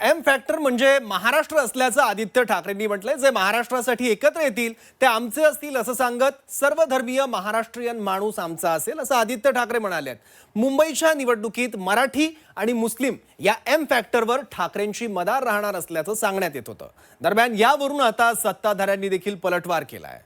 M factor म्हणजे महाराष्ट्र असल्याचं आदित्य ठाकरेंनी म्हटलंय. जे महाराष्ट्रासाठी एकत्र येतील ते आमचे असतील असं सांगत सर्वधर्मीय महाराष्ट्रीयन माणूस आमचा असेल असं आदित्य ठाकरे म्हणाले. मुंबईच्या निवडणुकीत मराठी आणि मुस्लिम या एम फॅक्टरवर ठाकरेंची मदार राहणार असल्याचं सांगण्यात येत होतं. दरम्यान यावरून आता सत्ताधाऱ्यांनी देखील पलटवार केलाय.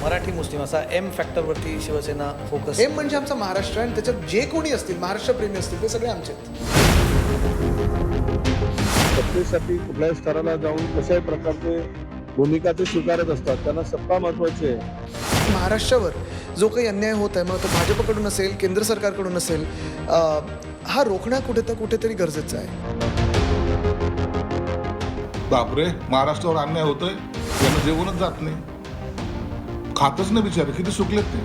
मराठी मुस्लिम असा एम फॅक्टरवरती शिवसेना फोकस. एम म्हणजे आमचा महाराष्ट्र आणि त्याच्यात जे कोणी असतील महाराष्ट्रप्रेमी असतील ते सगळे आमचे आहेत. सत्तेसाठी कुठल्याही स्तराला जाऊन कशाही प्रकारचे भूमिका ते स्वीकारत असतात. त्यांना सत्ता महत्वाची आहे. महाराष्ट्रावर जो काही अन्याय होत आहे मग तो भाजपकडून असेल केंद्र सरकारकडून असेल हा रोखणं कुठेतरी गरजेचं आहे. बापरे, महाराष्ट्रावर अन्याय होतोय, त्यांना जेवणच जात नाही, खातच नाही बिचारे, किती सुकलेत ते.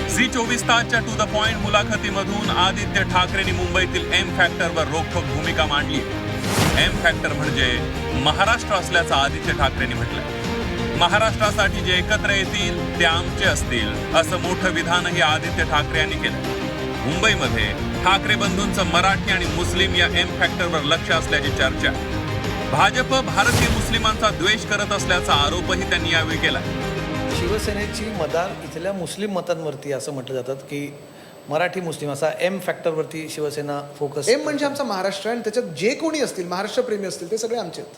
झी 24 तासच्या टू द पॉइंट मुलाखतीमधून आदित्य ठाकरेंनी मुंबईतील एम फॅक्टरवर रोखठोक भूमिका मांडली. एम फॅक्टर म्हणजे महाराष्ट्र असल्याचं आदित्य ठाकरेंनी म्हटलंय. महाराष्ट्रासाठी जे एकत्र येतील ते आमचे असतील असं मोठं विधानही आदित्य ठाकरे यांनी केलं. मुंबईमध्ये ठाकरे बंधूंचं मराठी आणि मुस्लिम या एम फॅक्टरवर लक्ष असल्याची चर्चा. भाजप भारतीय मुस्लिमांचा द्वेष करत असल्याचा आरोपही त्यांनी यावेळी केला. शिवसेनेची मदार इथल्या मुस्लिम मतांवरती असं म्हटलं जातात की मराठी मुस्लिम असा एम फॅक्टरवरती शिवसेना फोकस. एम म्हणजे आमचा महाराष्ट्र आणि त्याच्यात जे कोणी असतील महाराष्ट्रप्रेमी असतील ते सगळे आमचे आहेत.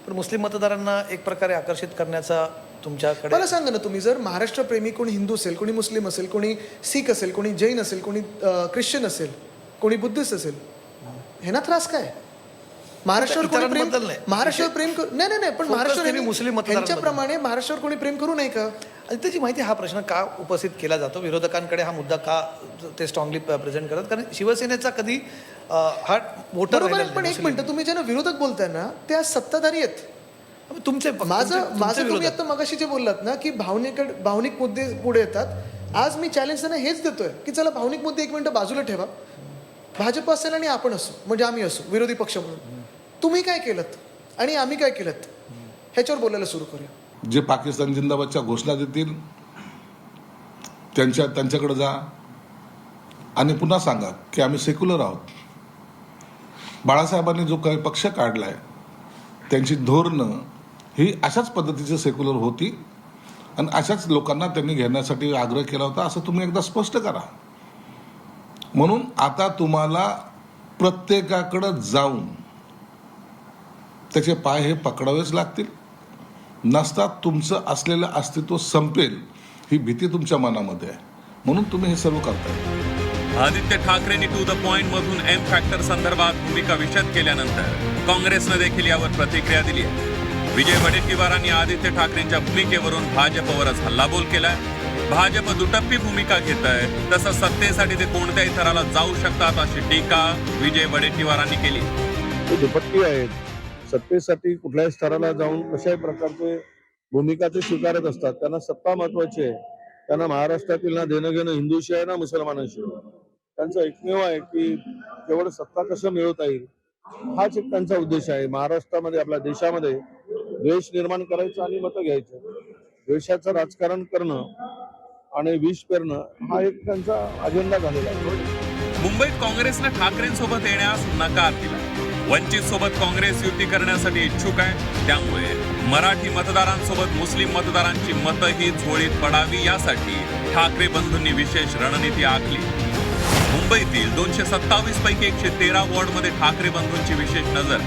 पण मुस्लिम मतदारांना एक प्रकारे आकर्षित करण्याचा तुमच्याकडे. मला सांगा ना, तुम्ही जर महाराष्ट्रप्रेमी कोणी हिंदू असेल, कोणी मुस्लिम असेल, कोणी शीख असेल, कोणी जैन असेल, कोणी ख्रिश्चन असेल, कोणी बुद्धिस्ट असेल, हे ना त्रास काय? महाराष्ट्रावर कोणी प्रेम नाही पण महाराष्ट्र मुस्लिम यांच्याप्रमाणे महाराष्ट्रावर कोणी प्रेम करू नये का? आणि त्याची माहिती हा प्रश्न का उपस्थित केला जातो विरोधकांकडे, हा मुद्दा का ते स्ट्रॉंगली प्रेझेंट करतात? कारण शिवसेनेचा कधी हा वोटर. पण एक मिनिट, तुम्ही ज्यांना विरोधक बोलताय ना ते आज सत्ताधारी आहेत. तुमचे माझं तुम्ही आता मगाशी जे बोललात ना की भावनिक मुद्दे पुढे येतात, आज मी चॅलेंज त्यांना हेच देतोय की चला भावनिक मुद्दे एक मिनिट बाजूला ठेवा. भाजप असेल आणि आपण असू, म्हणजे आम्ही असू विरोधी पक्ष म्हणून, तुम्ही काय केलं आणि आम्ही काय केलं ह्याच्यावर बोलायला सुरू करूया. जे पाकिस्तान जिंदाबादच्या घोषणा देतील त्यांच्याकडे जा आणि पुन्हा सांगा की आम्ही सेक्युलर आहोत. बाळासाहेबांनी जो काही पक्ष काढलाय त्यांची धोरणं ही अशाच पद्धतीची सेक्युलर होती आणि अशाच लोकांना त्यांनी घेण्यासाठी आग्रह केला होता, असं तुम्ही एकदा स्पष्ट करा. म्हणून आता तुम्हाला प्रत्येकाकडं जाऊन त्याचे पाय हे पकडावेच लागतील. नसता तुमचं असलेलं अस्तित्व संपेल ही भीती तुमच्या मनामध्ये आहे, म्हणून तुम्ही हे सर्व करताय. आदित्य ठाकरेंनी टू द पॉइंट मधून एम फॅक्टर संदर्भात भूमिका विशद केल्यानंतर काँग्रेसनं देखील यावर प्रतिक्रिया दिली आहे. विजय वडेट्टीवारांनी आदित्य ठाकरेंच्या भूमिकेवरून भाजपवरच हल्लाबोल केलाय. भाजप दुटप्पी भूमिका घेत आहे, तसं सत्तेसाठी ते कोणत्याही थराला जाऊ शकतात अशी टीका विजय वडेट्टीवारांनी केली. ते दुपट्टी आहेत. सत्तेसाठी कुठल्याही स्तराला जाऊन कशाही प्रकारचे भूमिका ते स्वीकारत असतात. त्यांना सत्ता महत्वाची आहे. त्यांना महाराष्ट्रातील ना देणं घेणं हिंदूशी आहे ना मुसलमानांशी. त्यांचं एकमेव आहे की केवळ सत्ता कसं मिळवता येईल हाच एक त्यांचा उद्देश आहे. महाराष्ट्रामध्ये आपल्या देशामध्ये द्वेष निर्माण करायचं आणि मतं घ्यायचं, द्वेषाचं राजकारण करणं आणि विष पेरणं हा एक त्यांचा अजेंडा झालेला आहे. मुंबईत काँग्रेसनं ठाकरेंसोबत येण्यास नकार दिला. वंचित सोबत काँग्रेस युती करण्यासाठी इच्छुक आहे. त्यामुळे मराठी मतदारांसोबत मुस्लिम मतदारांची मतही झोळीत पडावी यासाठी ठाकरे बंधूंनी विशेष रणनीती आखली. मुंबईतील 227 पैकी 113 वॉर्डमध्ये ठाकरे बंधूंची विशेष नजर.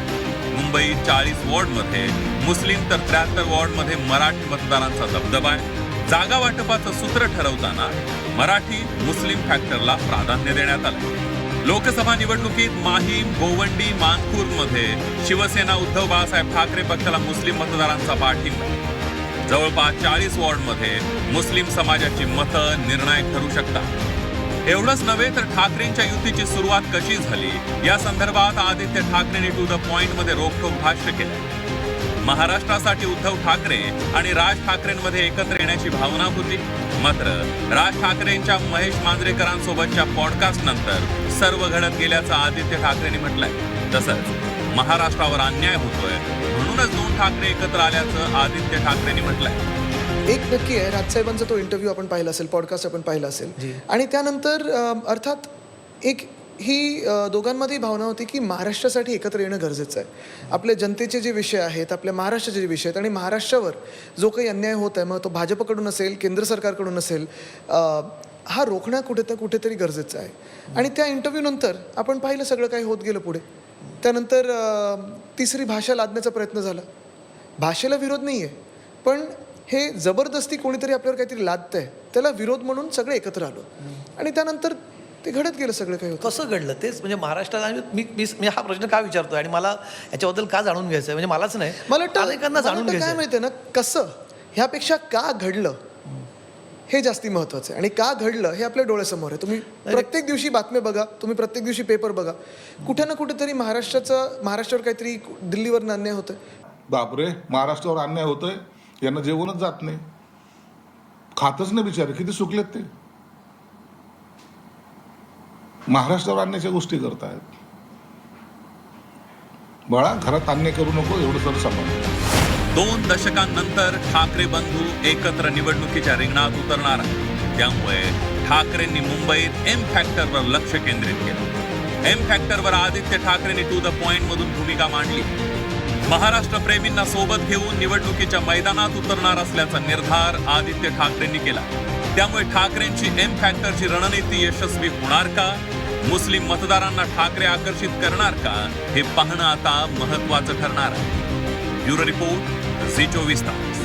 मुंबईत 40 वॉर्डमध्ये मुस्लिम तर 73 वॉर्डमध्ये मराठी मतदारांचा दबदबा आहे. जागा वाटपाचं सूत्र ठरवताना मराठी मुस्लिम फॅक्टरला प्राधान्य देण्यात आलं. लोकसभा निवडणुकीत माहीम, गोवंडी, मानखुर्दमध्ये शिवसेना उद्धव बाळासाहेब ठाकरे पक्षाला मुस्लिम मतदारांचा पाठिंबा. जवळपास 40 वॉर्डमध्ये मुस्लिम समाजाची मतं निर्णायक ठरू शकतात. एवढंच नव्हे तर ठाकरेंच्या युतीची सुरुवात कशी झाली या संदर्भात आदित्य ठाकरेंनी टू द पॉइंट मध्ये रोखठोक भाष्य केलं. महाराष्ट्रासाठी उद्धव ठाकरे आणि राज ठाकरेंमध्ये एकत्र येण्याची भावना होती. मात्र राज ठाकरेंच्या महेश मांजरेकरांसोबतच्या पॉडकास्ट नंतर सर्व घडत गेल्याचं आदित्य ठाकरेंनी म्हटलंय. तसंच महाराष्ट्रावर अन्याय होतोय म्हणूनच 2 ठाकरे एकत्र आल्याचं आदित्य ठाकरेंनी म्हटलंय. एक नक्की आहे, राजसाहेबांचा तो इंटरव्ह्यू आपण पाहिला असेल, पॉडकास्ट आपण पाहिला असेल, आणि त्यानंतर अर्थात एक ही दोघांमध्ये भावना होती की महाराष्ट्रासाठी एकत्र येणं गरजेचं आहे. आपल्या जनतेचे जे विषय आहेत, आपल्या महाराष्ट्राचे जे विषय आहेत आणि महाराष्ट्रावर जो काही अन्याय होत आहे, मग तो भाजपकडून असेल, केंद्र सरकारकडून असेल, हा रोखणं कुठेतरी गरजेचं आहे. आणि त्या इंटरव्ह्यूनंतर आपण पाहिलं सगळं काही होत गेलं पुढे. त्यानंतर तिसरी भाषा लादण्याचा प्रयत्न झाला. भाषेला विरोध नाही आहे, पण हे जबरदस्ती कोणीतरी आपल्यावर काहीतरी लादतंय, त्याला विरोध म्हणून सगळे एकत्र आलो आणि त्यानंतर ते घडत गेलं सगळं काही. कसं घडलं तेच म्हणजे महाराष्ट्राला मी हा प्रश्न का विचारतोय आणि मला याच्याबद्दल का जाणून घ्यायचं आहे, म्हणजे मलाच नाही, मला अनेकांना जाणून काय घ्यायचं माहितीये ना, कसं ह्यापेक्षा का घडलं हे जास्ती महत्वाचं आहे. आणि का घडलं हे आपल्या डोळ्यासमोर आहे. तुम्ही प्रत्येक दिवशी बातम्या बघा, तुम्ही प्रत्येक दिवशी पेपर बघा, कुठे ना कुठेतरी महाराष्ट्रावर काहीतरी दिल्लीवर अन्याय होतोय. बापरे, महाराष्ट्रावर अन्याय होतोय, यांना जेवणच जात नाही, खातच नाही बिचारे, किती सुकलेत ते. महाराष्ट्रावर आणण्याच्या गोष्टी करतायत. बाळा, घरात अन्याय करू नको, एवढं तर सांभाळ. 2 दशकांनंतर ठाकरे बंधू एकत्र निवडणुकीच्या रिंगणात उतरणार आहे. त्यामुळे ठाकरेंनी मुंबईत एम फॅक्टरवर लक्ष केंद्रित केलं. एम फॅक्टरवर आदित्य ठाकरेंनी टू द पॉइंट मधून भूमिका मांडली. महाराष्ट्र प्रेमींना सोबत घेऊन निवडणुकीच्या मैदानात उतरणार असल्याचा निर्धार आदित्य ठाकरेंनी केला. त्यामुळे ठाकरेंची एम फॅक्टरची रणनीती यशस्वी होणार का? मुस्लिम मतदारांना ठाकरे आकर्षित करणार का? हे पाहणं आता महत्त्वाचं ठरणार आहे. ब्युरो रिपोर्ट, झी 24 तास.